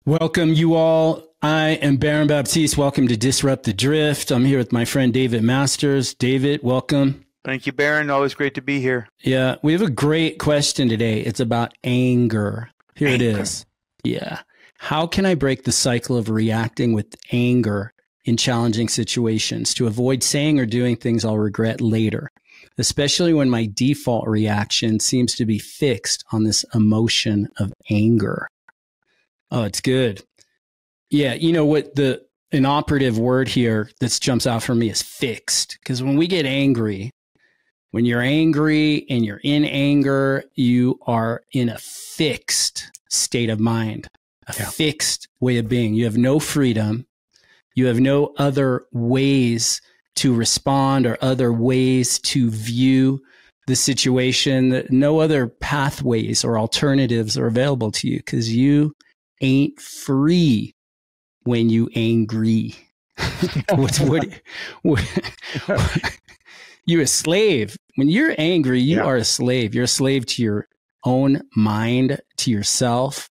Welcome, you all. I am Baron Baptiste. Welcome to Disrupt the Drift. I'm here with my friend David Masters. David, welcome. Thank you, Baron. Always great to be here. Yeah, we have a great question today. It's about anger. Here it is. Yeah. How can I break the cycle of reacting with anger in challenging situations to avoid saying or doing things I'll regret later, especially when my default reaction seems to be fixed on this emotion of anger? Oh, it's good. Yeah, you know what, an operative word here that jumps out for me is fixed. Because when we get angry, when you're angry and you're in anger, you are in a fixed state of mind, a fixed way of being. You have no freedom. You have no other ways to respond or other ways to view the situation. No other pathways or alternatives are available to you because you ain't free when you angry. You a slave. When you're angry, you are a slave. You're a slave to your own mind, to yourself,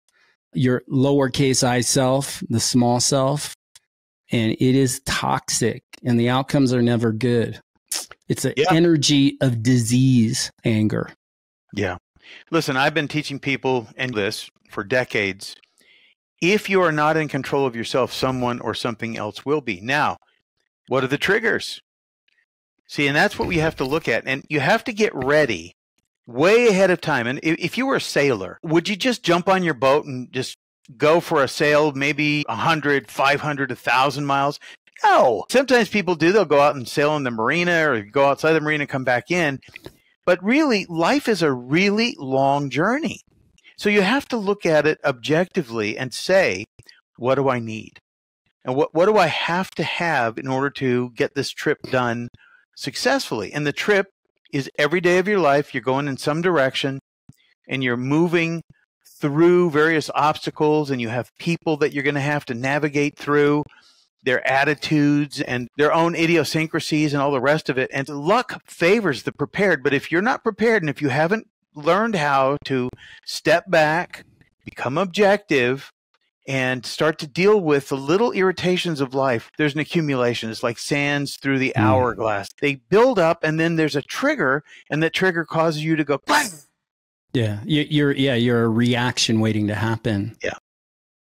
your lowercase I self, the small self. And it is toxic and the outcomes are never good. It's an energy of disease, anger. Yeah. Listen, I've been teaching people and this for decades. If you are not in control of yourself, someone or something else will be. Now, what are the triggers? See, and that's what we have to look at. And you have to get ready way ahead of time. And if you were a sailor, would you just jump on your boat and just go for a sail, maybe 100, 500, 1,000 miles? No. Sometimes people do. They'll go out and sail in the marina or go outside the marina and come back in. But really, life is a really long journey. So you have to look at it objectively and say, what do I need? And what do I have to have in order to get this trip done successfully? And the trip is every day of your life. You're going in some direction and you're moving through various obstacles, and you have people that you're going to have to navigate through, their attitudes and their own idiosyncrasies and all the rest of it. And luck favors the prepared. But if you're not prepared and if you haven't learned how to step back, become objective, and start to deal with the little irritations of life, there's an accumulation. It's like sands through the hourglass. They build up, and then there's a trigger, and that trigger causes you to go bang. Yeah, you're a reaction waiting to happen. Yeah.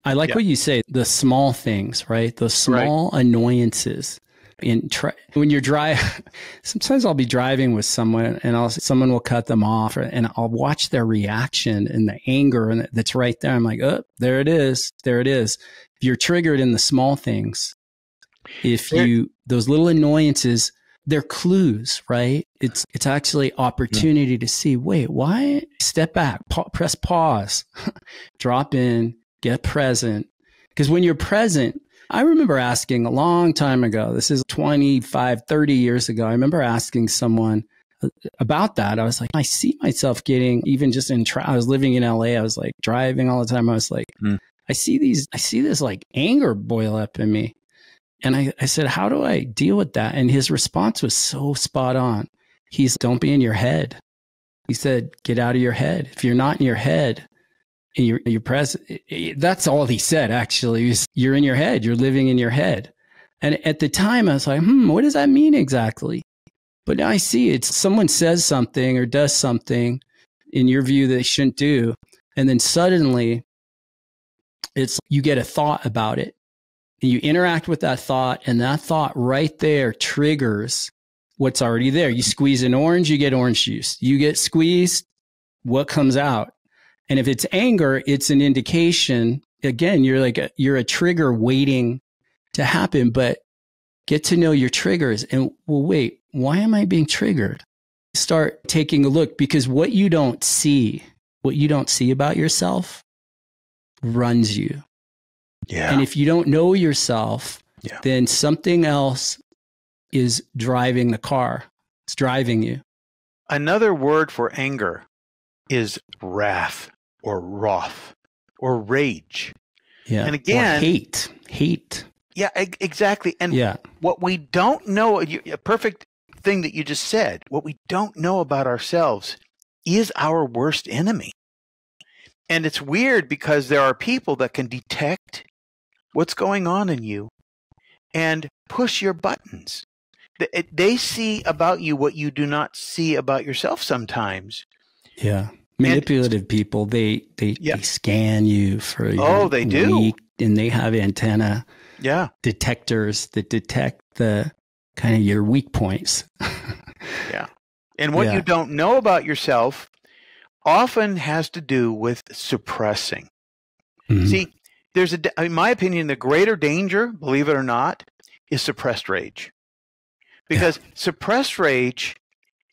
I like what you say, the small things, right? Those small annoyances. When you're driving, sometimes I'll be driving with someone and someone will cut them off and I'll watch their reaction and the anger and that's right there. I'm like, oh, there it is. There it is. If you're triggered in the small things, those little annoyances, they're clues, right? It's actually opportunity to see, wait, why? Step back, press pause, drop in, get present. Because when you're present, I remember asking a long time ago, this is 25, 30 years ago, I remember asking someone about that. I was like, I see myself getting, even just I was living in LA, I was like driving all the time. I was like, I see this like anger boil up in me. And I said, how do I deal with that? And his response was so spot on. Don't be in your head. He said, get out of your head. If you're not in your head, and you're present. That's all he said, actually. You're in your head. You're living in your head. And at the time, I was like, what does that mean exactly? But now I see it's someone says something or does something in your view that they shouldn't do. And then suddenly, you get a thought about it. And you interact with that thought. And that thought right there triggers what's already there. You squeeze an orange, you get orange juice. You get squeezed, what comes out? And if it's anger, it's an indication. Again, you're a trigger waiting to happen, but get to know your triggers and, well, wait, why am I being triggered? Start taking a look, because what you don't see about yourself runs you. Yeah. And if you don't know yourself, then something else is driving the car. It's driving you. Another word for anger is wrath or wrath or rage. Yeah. And again, or hate. Yeah, exactly. And what we don't know, a perfect thing that you just said, what we don't know about ourselves is our worst enemy. And it's weird because there are people that can detect what's going on in you and push your buttons. They see about you what you do not see about yourself sometimes. Yeah. Manipulative people, they scan you for your they do. weak, and they have antenna detectors that detect the kind of your weak points. Yeah. And what you don't know about yourself often has to do with suppressing. Mm-hmm. See, there's in my opinion, the greater danger, believe it or not, is suppressed rage. Because suppressed rage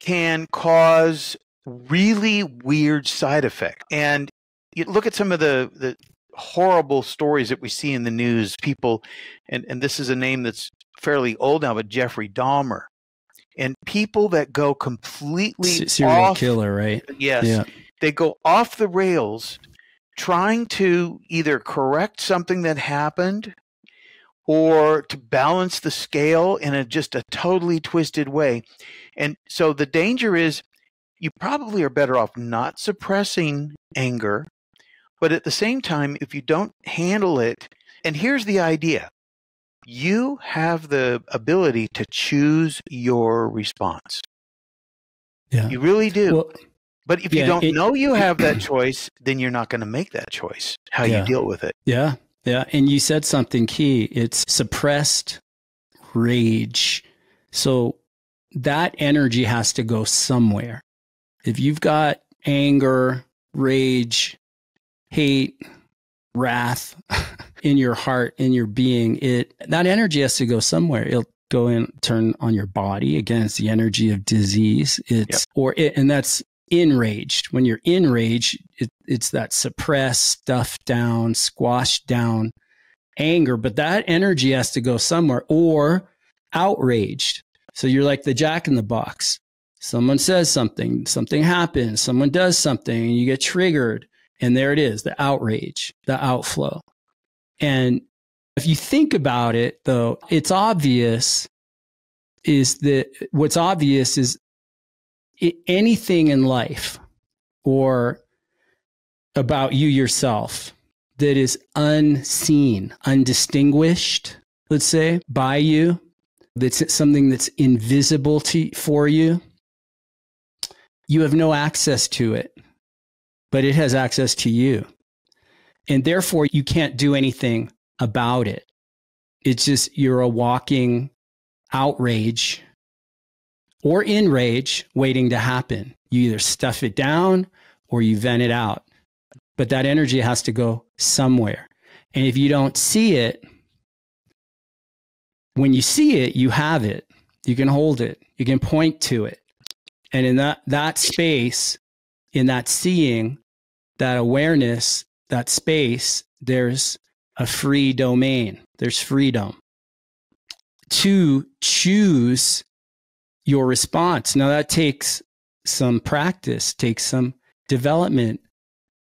can cause really weird side effects. And you look at some of the horrible stories that we see in the news, people, and this is a name that's fairly old now, but Jeffrey Dahmer. And people that go completely serial killer, right? Yes. Yeah. They go off the rails trying to either correct something that happened or to balance the scale in just a totally twisted way. And so the danger is you probably are better off not suppressing anger, but at the same time, if you don't handle it, and here's the idea, you have the ability to choose your response. Yeah. You really do. Well, but if you don't know you have that choice, then you're not going to make that choice, how you deal with it. Yeah. Yeah. And you said something key. It's suppressed rage. So that energy has to go somewhere. If you've got anger, rage, hate, wrath in your heart, in your being, that energy has to go somewhere. It'll go in, turn on your body. Again, it's the energy of disease. And that's enraged. When you're enraged, it's that suppressed, stuffed down, squashed down anger, but that energy has to go somewhere. Or outraged. So you're like the Jack in the Box. Someone says something happens, someone does something, and you get triggered. And there it is, the outrage, the outflow. And if you think about it, though, what's obvious is anything in life or about you yourself that is unseen, undistinguished, let's say, by you, that's something that's invisible for you, you have no access to it, but it has access to you. And therefore, you can't do anything about it. It's just you're a walking outrage or enrage waiting to happen. You either stuff it down or you vent it out. But that energy has to go somewhere. And if you don't see it, when you see it, you have it. You can hold it. You can point to it. And in that space, in that seeing, that awareness, that space, there's a free domain. There's freedom to choose your response. Now that takes some practice, takes some development,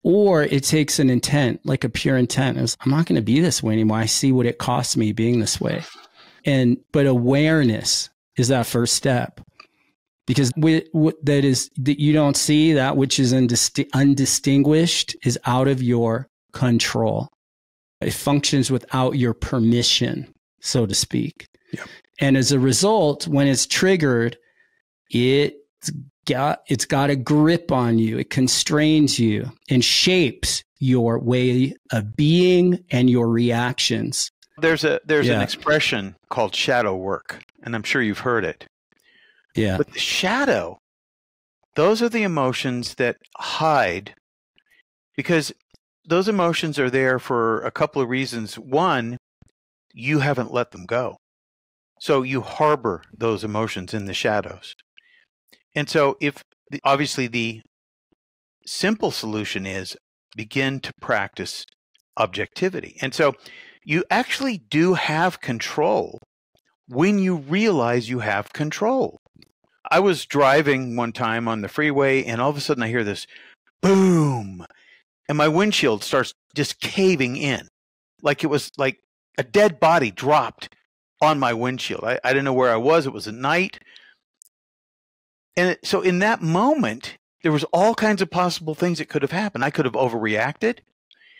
or it takes an intent, like a pure intent. I'm not going to be this way anymore. I see what it costs me being this way. But awareness is that first step. Because that you don't see, that which is undistinguished is out of your control. It functions without your permission, so to speak. Yep. And as a result, when it's triggered, it's got a grip on you. It constrains you and shapes your way of being and your reactions. There's an expression called shadow work, and I'm sure you've heard it. Yeah. But the shadow, those are the emotions that hide, because those emotions are there for a couple of reasons. One, you haven't let them go. So you harbor those emotions in the shadows. And so obviously the simple solution is begin to practice objectivity. And so you actually do have control when you realize you have control. I was driving one time on the freeway, and all of a sudden I hear this boom, and my windshield starts just caving in. Like it was like a dead body dropped on my windshield. I didn't know where I was. It was at night. And so in that moment, There was all kinds of possible things that could have happened. I could have overreacted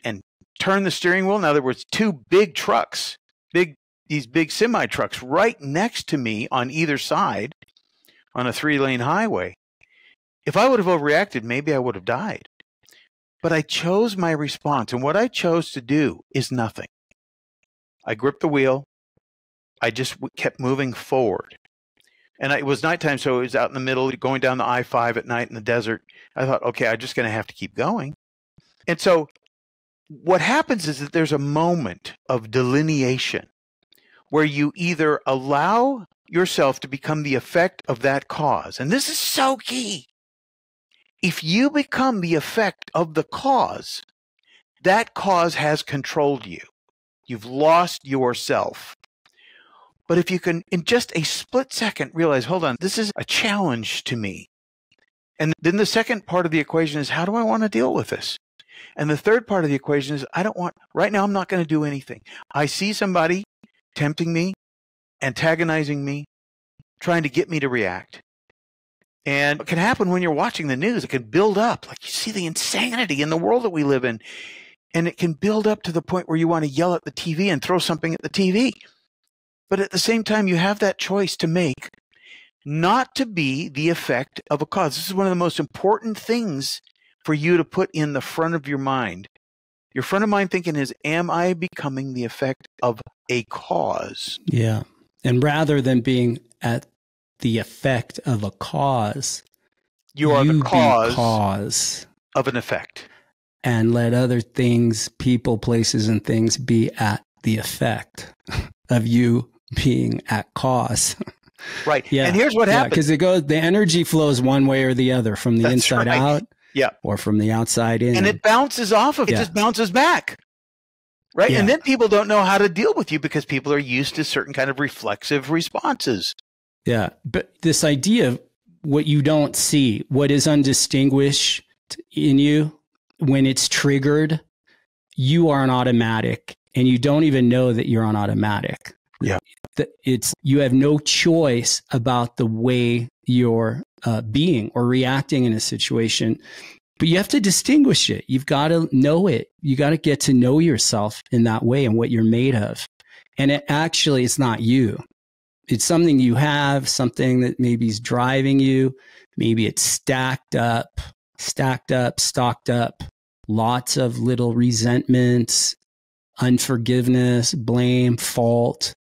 and turned the steering wheel. Now there was two big trucks, these big semi trucks right next to me on either side on a 3-lane highway. If I would have overreacted, maybe I would have died. But I chose my response, and what I chose to do is nothing. I gripped the wheel. I just kept moving forward. And it was nighttime, so it was out in the middle, going down the I-5 at night in the desert. I thought, okay, I'm just going to have to keep going. And so what happens is that there's a moment of delineation where you either allow yourself to become the effect of that cause. And this is so key. If you become the effect of the cause, that cause has controlled you. You've lost yourself. But if you can, in just a split second, realize, hold on, this is a challenge to me. And then the second part of the equation is, how do I want to deal with this? And the third part of the equation is, right now I'm not going to do anything. I see somebody tempting me, antagonizing me, trying to get me to react. And it can happen when you're watching the news. It can build up. Like, you see the insanity in the world that we live in. And it can build up to the point where you want to yell at the TV and throw something at the TV. But at the same time, you have that choice to make not to be the effect of a cause. This is one of the most important things for you to put in the front of your mind. Your front of mind thinking is, am I becoming the effect of a cause? Yeah. And rather than being at the effect of a cause, you are the cause of an effect. And let other things, people, places, and things be at the effect of you being at cause. Right. Yeah. And here's what happens. Because the energy flows one way or the other, from the inside out, or from the outside in. And it bounces off of it. It just bounces back. Right. Yeah. And then people don't know how to deal with you because people are used to certain kind of reflexive responses. Yeah. But this idea of what you don't see, what is undistinguished in you, when it's triggered, you are on automatic and you don't even know that you're on automatic. Yeah. You have no choice about the way you're being or reacting in a situation, but you have to distinguish it. You've got to know it. You got to get to know yourself in that way and what you're made of. And it's not you. It's something you have, something that maybe is driving you. Maybe it's stocked up, lots of little resentments, unforgiveness, blame, fault,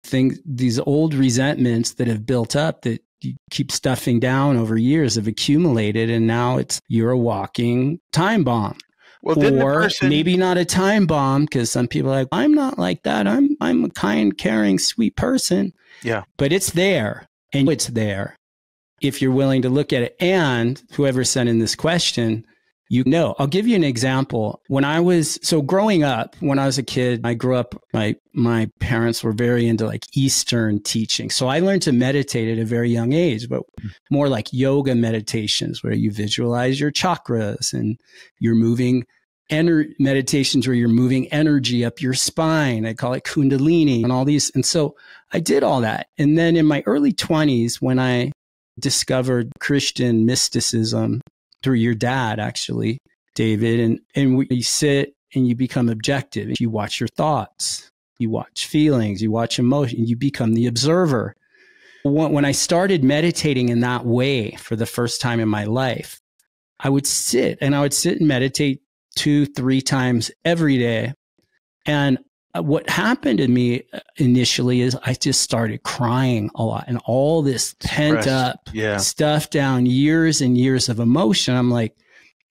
things, these old resentments that have built up that you keep stuffing down over years have accumulated. And now you're a walking time bomb. Well, or maybe not a time bomb, because some people are like, I'm not like that. I'm a kind, caring, sweet person. Yeah. But it's there, and it's there if you're willing to look at it. And whoever sent in this question, I'll give you an example. Growing up, when I was a kid, I grew up, my parents were very into like Eastern teaching. So I learned to meditate at a very young age, but more like yoga meditations where you visualize your chakras and you're moving meditations where you're moving energy up your spine. I call it Kundalini and all these. And so I did all that. And then in my early 20s, when I discovered Christian mysticism, through your dad, actually, David, and you sit and you become objective. You watch your thoughts, you watch feelings, you watch emotion, you become the observer. When I started meditating in that way for the first time in my life, I would sit and meditate 2-3 times every day. And what happened to me initially is I just started crying a lot, and all this pent up stuff down, years and years of emotion. I'm like,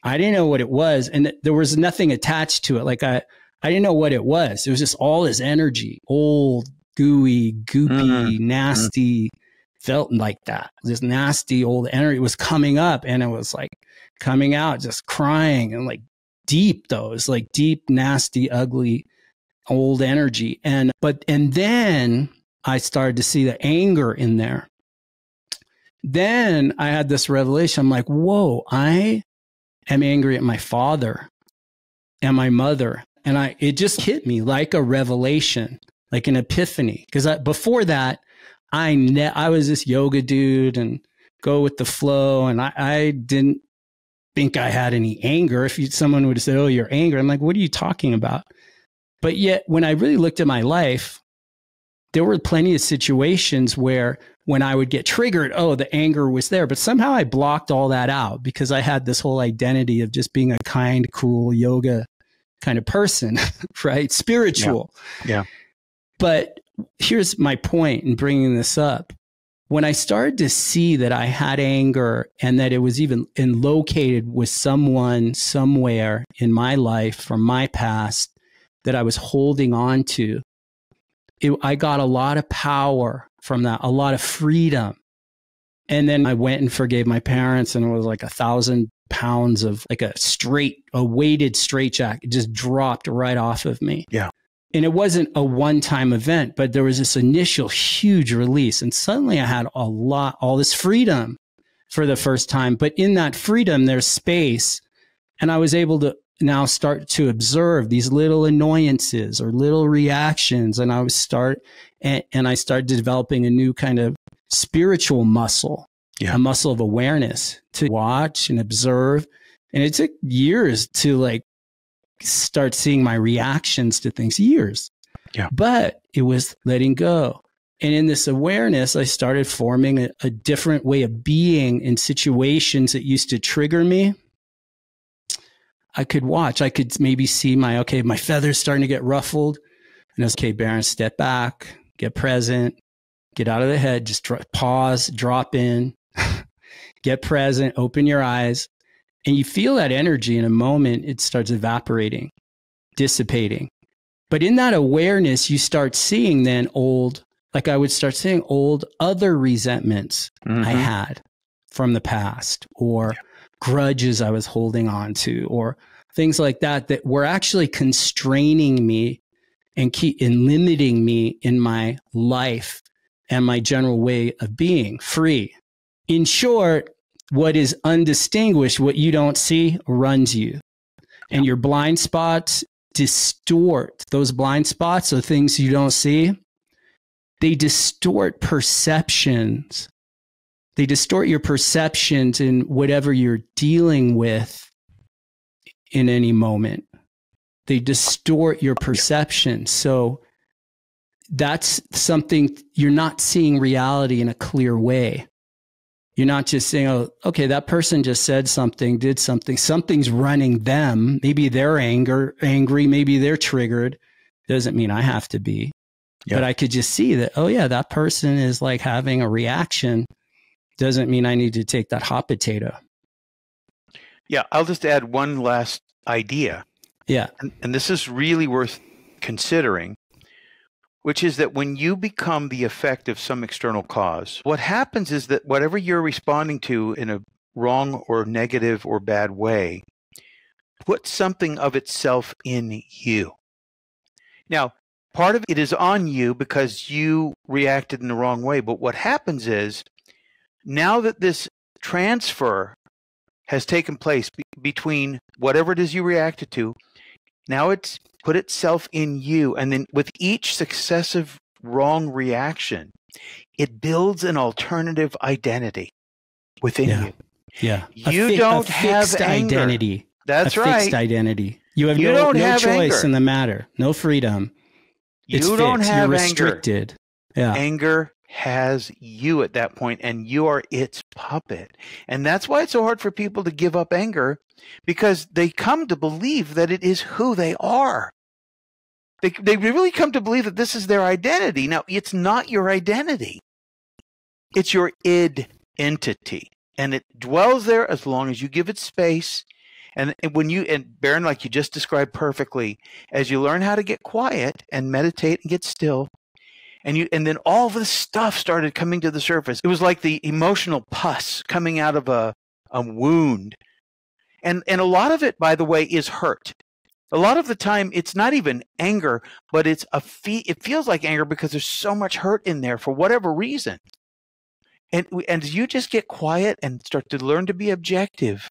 I didn't know what it was. And there was nothing attached to it. Like I didn't know what it was. It was just all this energy, old, gooey, goopy, nasty, felt like that. This nasty old energy was coming up, and it was like coming out, just crying, and like deep, though. It was like deep, nasty, ugly, old energy. And then I started to see the anger in there. Then I had this revelation. I'm like, whoa, I am angry at my father and my mother. And it just hit me like a revelation, like an epiphany. Because before that, I was this yoga dude and go with the flow. And I didn't think I had any anger. If someone would have said, oh, you're angry, I'm like, what are you talking about? But yet when I really looked at my life, there were plenty of situations where when I would get triggered, oh, the anger was there. But somehow I blocked all that out because I had this whole identity of just being a kind, cool yoga kind of person, right? Spiritual. Yeah. But here's my point in bringing this up. When I started to see that I had anger and that it was even located with someone somewhere in my life from my past that I was holding on to, I got a lot of power from that, a lot of freedom. And then I went and forgave my parents, and it was like 1,000 pounds of like a weighted straitjacket just dropped right off of me. Yeah. And it wasn't a one-time event, but there was this initial huge release. And suddenly I had all this freedom for the first time. But in that freedom, there's space. And I was able to now start to observe these little annoyances or little reactions. And I started developing a new kind of spiritual muscle, a muscle of awareness to watch and observe. And it took years to like start seeing my reactions to things, years. Yeah. But it was letting go. And in this awareness, I started forming a different way of being in situations that used to trigger me. I could watch. I could maybe see my feathers starting to get ruffled. And I was, okay, Baron, step back, get present, get out of the head, just pause, drop in, get present, open your eyes. And you feel that energy in a moment, it starts evaporating, dissipating. But in that awareness, you start seeing then I would start seeing old other resentments I had from the past, or grudges I was holding on to, or things like that were actually constraining me and limiting me in my life and my general way of being free. In short, what is undistinguished, what you don't see, runs you. And your blind spots distort. Those blind spots are things you don't see. They distort perceptions. They distort your perceptions in whatever you're dealing with in any moment. They distort your perception. So that's something, you're not seeing reality in a clear way. You're not just saying, oh, okay, that person just said something, did something. Something's running them. Maybe they're angry. Maybe they're triggered. Doesn't mean I have to be. Yep. But I could just see that, oh yeah, that person is like having a reaction. Doesn't mean I need to take that hot potato. Yeah, I'll just add one last idea. Yeah. And this is really worth considering, which is that when you become the effect of some external cause, what happens is that whatever you're responding to in a wrong or negative or bad way puts something of itself in you. Now, part of it is on you because you reacted in the wrong way. But what happens is, now that this transfer has taken place between whatever it is you reacted to, now it's put itself in you. And then with each successive wrong reaction, it builds an alternative identity within you. Yeah. You don't have anger. Identity. That's right. Fixed identity. You have no choice anger in the matter. No freedom. It's you don't fixed. have You're restricted. Anger. Anger has you at that point, and you are its puppet. And that's why it's so hard for people to give up anger, because they come to believe that it is who they are. They really come to believe that this is their identity. Now, it's not your identity. It's your id entity. And it dwells there as long as you give it space. And Baron, like you just described perfectly, as you learn how to get quiet and meditate and get still, and then all of this stuff started coming to the surface. It was like the emotional pus coming out of a wound. And a lot of it, by the way, is hurt. A lot of the time, it's not even anger, but it feels like anger because there's so much hurt in there for whatever reason. And as you just get quiet and start to learn to be objective,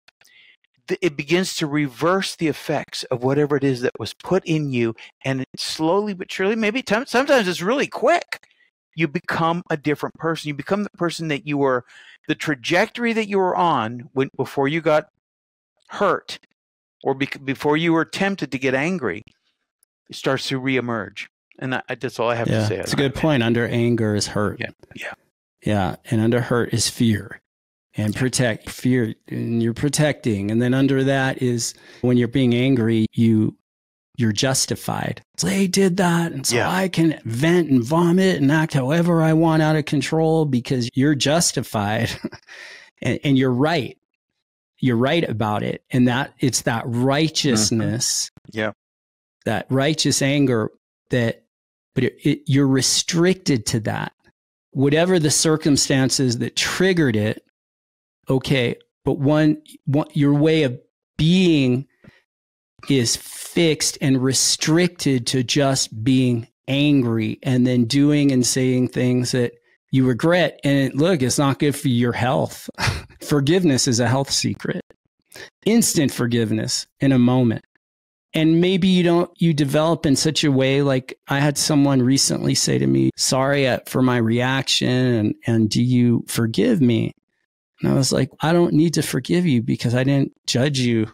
it begins to reverse the effects of whatever it is that was put in you. And slowly but surely, sometimes it's really quick, you become a different person. You become the person that you were, the trajectory that you were on before you got hurt or before you were tempted to get angry, it starts to reemerge. And that's all I have to say. It's a good point. Under anger is hurt. Yeah. And under hurt is fear. And protect fear, and you're protecting. And then under that is when you're being angry, you're justified. So they did that. And so I can vent and vomit and act however I want out of control because you're justified and you're right. You're right about it. And that it's that righteousness, that righteous anger but you're restricted to that. Whatever the circumstances that triggered it, okay, but your way of being is fixed and restricted to just being angry and then doing and saying things that you regret. And look, it's not good for your health. Forgiveness is a health secret. Instant forgiveness in a moment. And maybe you develop in such a way, like I had someone recently say to me, sorry for my reaction and do you forgive me? And I was like, I don't need to forgive you because I didn't judge you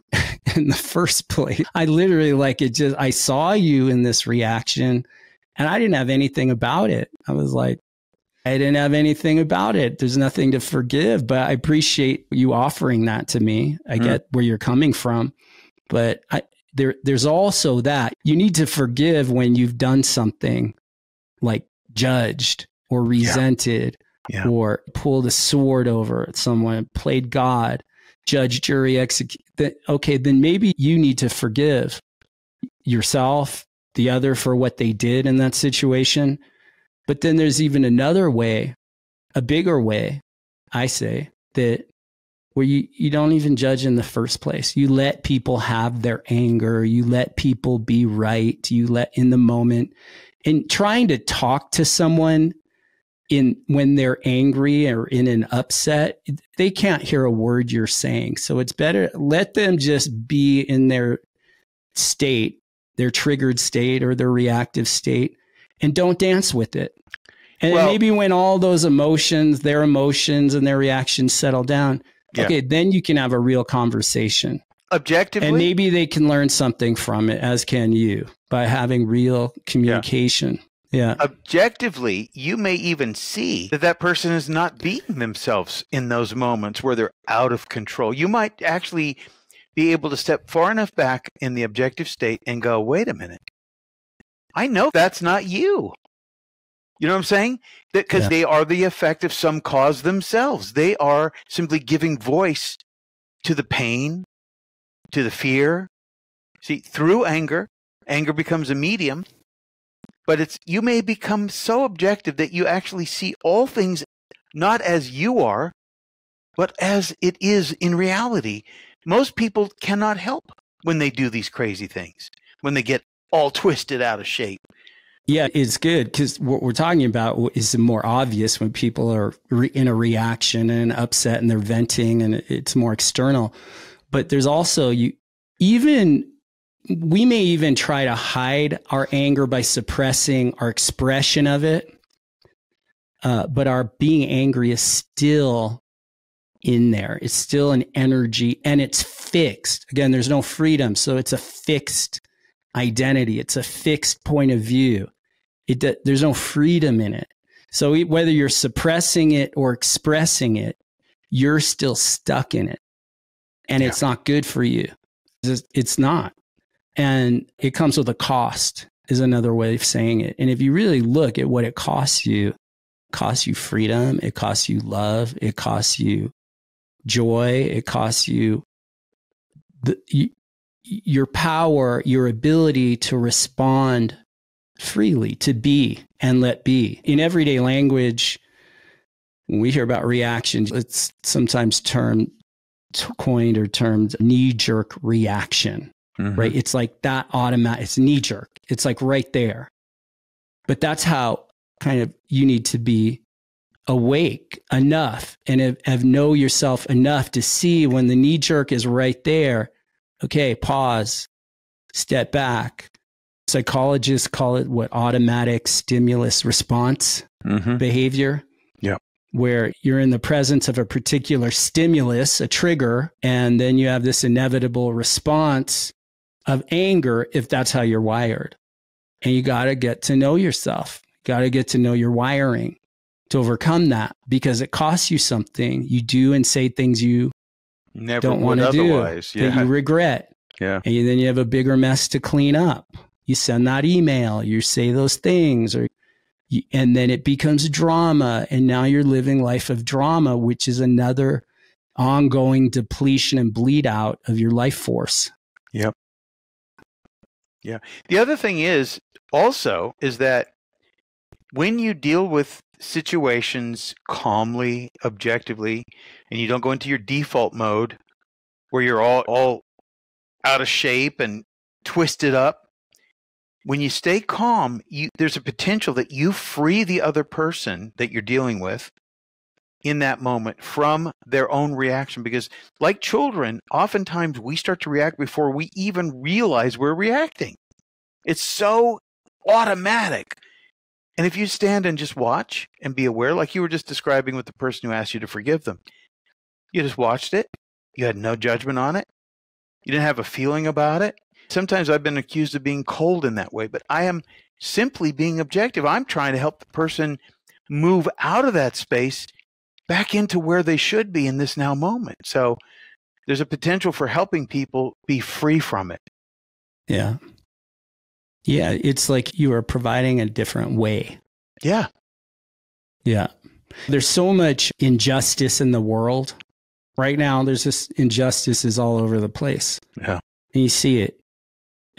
in the first place. I literally I saw you in this reaction and I didn't have anything about it. I was like, I didn't have anything about it. There's nothing to forgive, but I appreciate you offering that to me. I get where you're coming from, but there's also that you need to forgive when you've done something like judged or resented or pulled a sword over someone, played God, judge, jury, execute. Okay, then maybe you need to forgive yourself, the other for what they did in that situation. But then there's even another way, a bigger way, I say, that where you don't even judge in the first place. You let people have their anger. You let people be right. You let in the moment. And trying to talk to someone when they're angry or in an upset, they can't hear a word you're saying. So it's better, let them just be in their state, their triggered state or their reactive state, and don't dance with it. And maybe when all those emotions, their emotions and their reactions settle down, okay, then you can have a real conversation. Objectively. And maybe they can learn something from it, as can you, by having real communication. Yeah. Objectively, you may even see that person is not being themselves in those moments where they're out of control. You might actually be able to step far enough back in the objective state and go, wait a minute. I know that's not you. You know what I'm saying? Because they are the effect of some cause themselves. They are simply giving voice to the pain, to the fear. See, through anger becomes a medium, but you may become so objective that you actually see all things not as you are, but as it is in reality. Most people cannot help when they do these crazy things, when they get all twisted out of shape. Yeah, it's good because what we're talking about is more obvious when people are in a reaction and upset and they're venting and it's more external. But there's also we may even try to hide our anger by suppressing our expression of it. But our being angry is still in there. It's still an energy and it's fixed. Again, there's no freedom. So it's a fixed identity. It's a fixed point of view. There's no freedom in it. So whether you're suppressing it or expressing it, you're still stuck in it. And it's not good for you. It's not. And it comes with a cost, is another way of saying it. And if you really look at what it costs you freedom, it costs you love, it costs you joy, it costs you your power, your ability to respond freely, to be and let be. In everyday language, when we hear about reactions, it's sometimes coined or termed knee-jerk reaction, right? It's like that automatic, it's knee-jerk. It's like right there. But that's how kind of you need to be awake enough and have know yourself enough to see when the knee-jerk is right there. Okay, pause, step back. Psychologists call it automatic stimulus response behavior. Yeah. where you're in the presence of a particular stimulus, a trigger, and then you have this inevitable response of anger if that's how you're wired. And you got to get to know yourself. Got to get to know your wiring to overcome that, because it costs you something. You do and say things you never don't want to do, that you regret. Yeah. And then you have a bigger mess to clean up. You send that email, you say those things, and then it becomes drama. And now you're living life of drama, which is another ongoing depletion and bleed out of your life force. Yep. Yeah. The other thing is that when you deal with situations calmly, objectively, and you don't go into your default mode where you're all out of shape and twisted up, when you stay calm, there's a potential that you free the other person that you're dealing with in that moment from their own reaction. Because like children, oftentimes we start to react before we even realize we're reacting. It's so automatic. And if you stand and just watch and be aware, like you were just describing with the person who asked you to forgive them, you just watched it. You had no judgment on it. You didn't have a feeling about it. Sometimes I've been accused of being cold in that way, but I am simply being objective. I'm trying to help the person move out of that space back into where they should be in this now moment. So there's a potential for helping people be free from it. Yeah. Yeah. It's like you are providing a different way. Yeah. Yeah. There's so much injustice in the world right now. There's just injustices all over the place. Yeah. And you see it.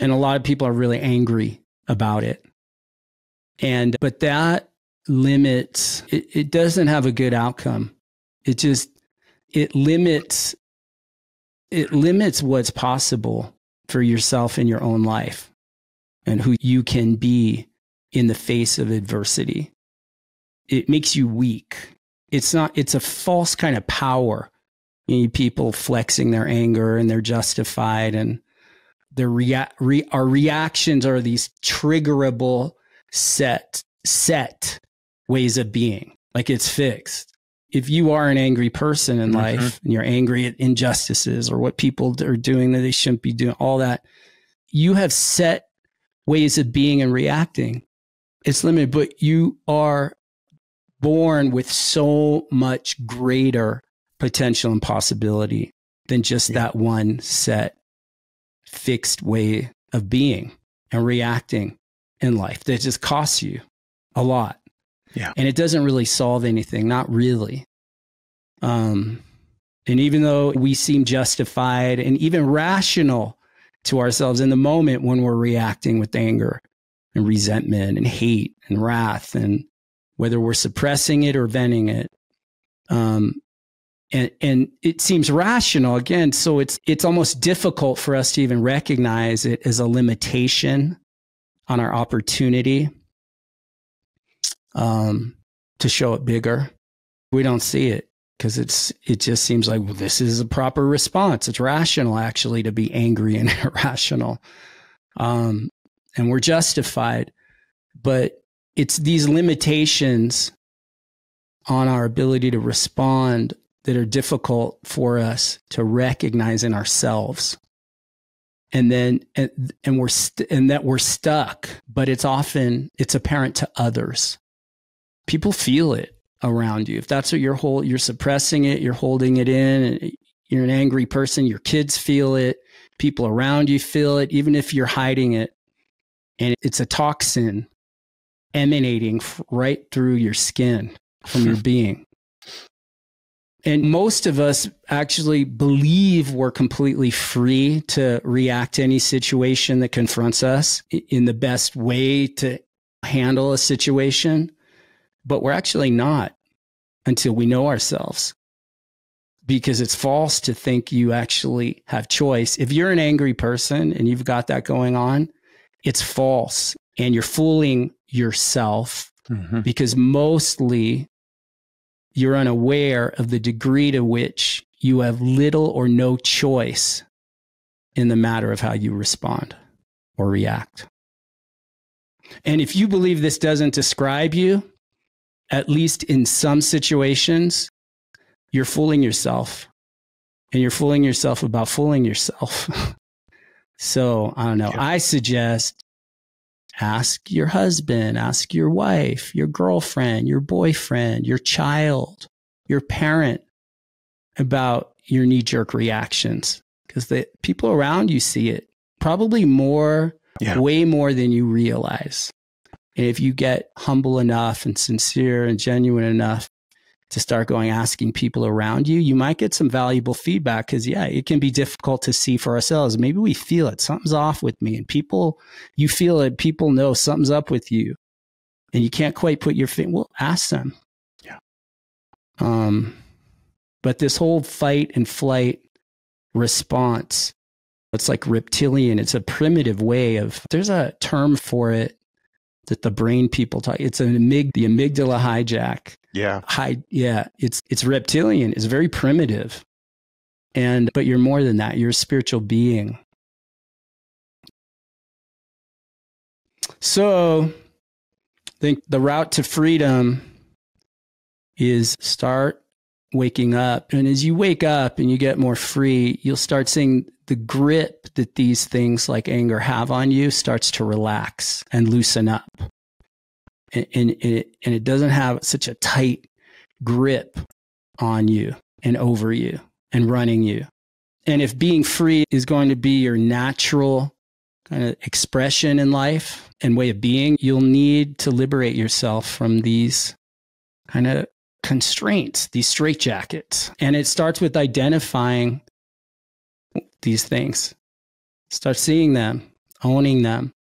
And a lot of people are really angry about it. But that limits, it doesn't have a good outcome. It limits what's possible for yourself in your own life and who you can be in the face of adversity. It makes you weak. It's a false kind of power. You need people flexing their anger and they're justified, and our reactions are these triggerable set ways of being. Like it's fixed. If you are an angry person in life and you're angry at injustices or what people are doing that they shouldn't be doing, all that, you have set ways of being and reacting. It's limited, but you are born with so much greater potential and possibility than just that one set fixed way of being and reacting in life that just costs you a lot. Yeah. And it doesn't really solve anything, not really. And even though we seem justified and even rational to ourselves in the moment when we're reacting with anger and resentment and hate and wrath, and whether we're suppressing it or venting it, and it seems rational again. So it's almost difficult for us to even recognize it as a limitation on our opportunity to show it bigger. We don't see it because it just seems like, well, this is a proper response. It's rational actually to be angry and irrational. And we're justified, but it's these limitations on our ability to respond that are difficult for us to recognize in ourselves. And then, and that we're stuck, but it's apparent to others. People feel it around you. If that's what you're suppressing it, you're holding it in, and you're an angry person, your kids feel it, people around you feel it, even if you're hiding it. And it's a toxin emanating right through your skin from your being. And most of us actually believe we're completely free to react to any situation that confronts us in the best way to handle a situation, but we're actually not until we know ourselves. Because it's false to think you actually have choice. If you're an angry person and you've got that going on, it's false. And you're fooling yourself because mostly you're unaware of the degree to which you have little or no choice in the matter of how you respond or react. And if you believe this doesn't describe you, at least in some situations, you're fooling yourself. And you're fooling yourself about fooling yourself. So, I don't know. I suggest ask your husband, ask your wife, your girlfriend, your boyfriend, your child, your parent about your knee-jerk reactions. Because the people around you see it probably more, way more than you realize. And if you get humble enough and sincere and genuine enough to start asking people around you, you might get some valuable feedback because, it can be difficult to see for ourselves. Maybe we feel it. Something's off with me. And you feel it. People know something's up with you. And you can't quite put your finger. Well, ask them. Yeah. But this whole fight and flight response, it's like reptilian. It's a primitive way of, there's a term for it that the brain people talk. It's the amygdala hijack. Yeah. It's reptilian. It's very primitive. But you're more than that. You're a spiritual being. So I think the route to freedom is start waking up. And as you wake up and you get more free, you'll start seeing the grip that these things like anger have on you starts to relax and loosen up. And it doesn't have such a tight grip on you and over you and running you. And if being free is going to be your natural kind of expression in life and way of being, you'll need to liberate yourself from these kind of constraints, these straitjackets. And it starts with identifying these things. Start seeing them, owning them,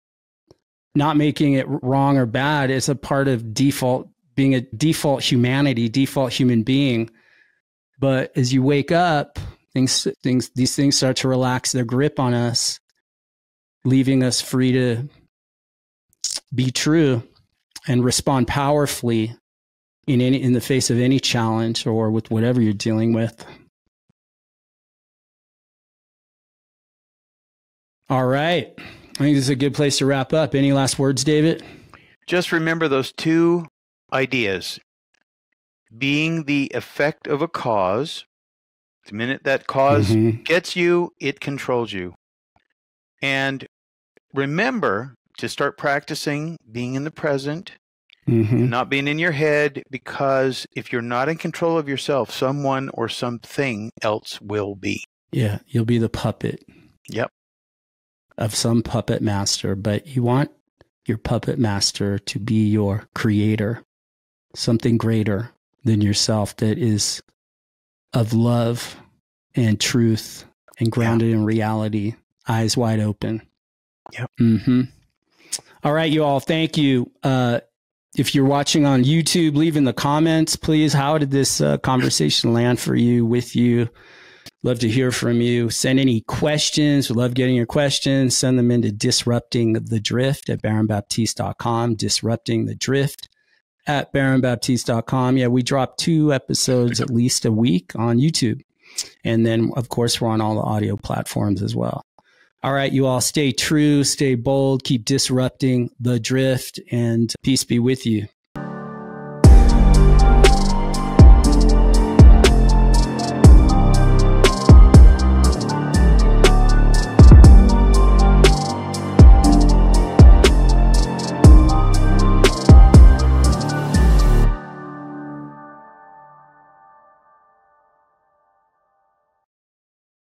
not making it wrong or bad. It's a part of being a default humanity, default human being. But as you wake up, these things start to relax their grip on us, leaving us free to be true and respond powerfully in the face of any challenge or with whatever you're dealing with. All right. I think this is a good place to wrap up. Any last words, David? Just remember those two ideas. Being the effect of a cause. The minute that cause gets you, it controls you. And remember to start practicing being in the present, and not being in your head, because if you're not in control of yourself, someone or something else will be. Yeah, you'll be the puppet. Yep. Of some puppet master, but you want your puppet master to be your creator, something greater than yourself that is of love and truth and grounded in reality, eyes wide open. Yep. All right, you all. Thank you. If you're watching on YouTube, leave in the comments, please. How did this conversation land for you, with you? Love to hear from you. Send any questions. We love getting your questions. Send them into Disrupting the Drift at baronbaptiste.com. Disrupting the Drift at baronbaptiste.com. Yeah, we drop 2 episodes at least a week on YouTube. And then, of course, we're on all the audio platforms as well. All right, you all, stay true, stay bold, keep disrupting the drift, and peace be with you.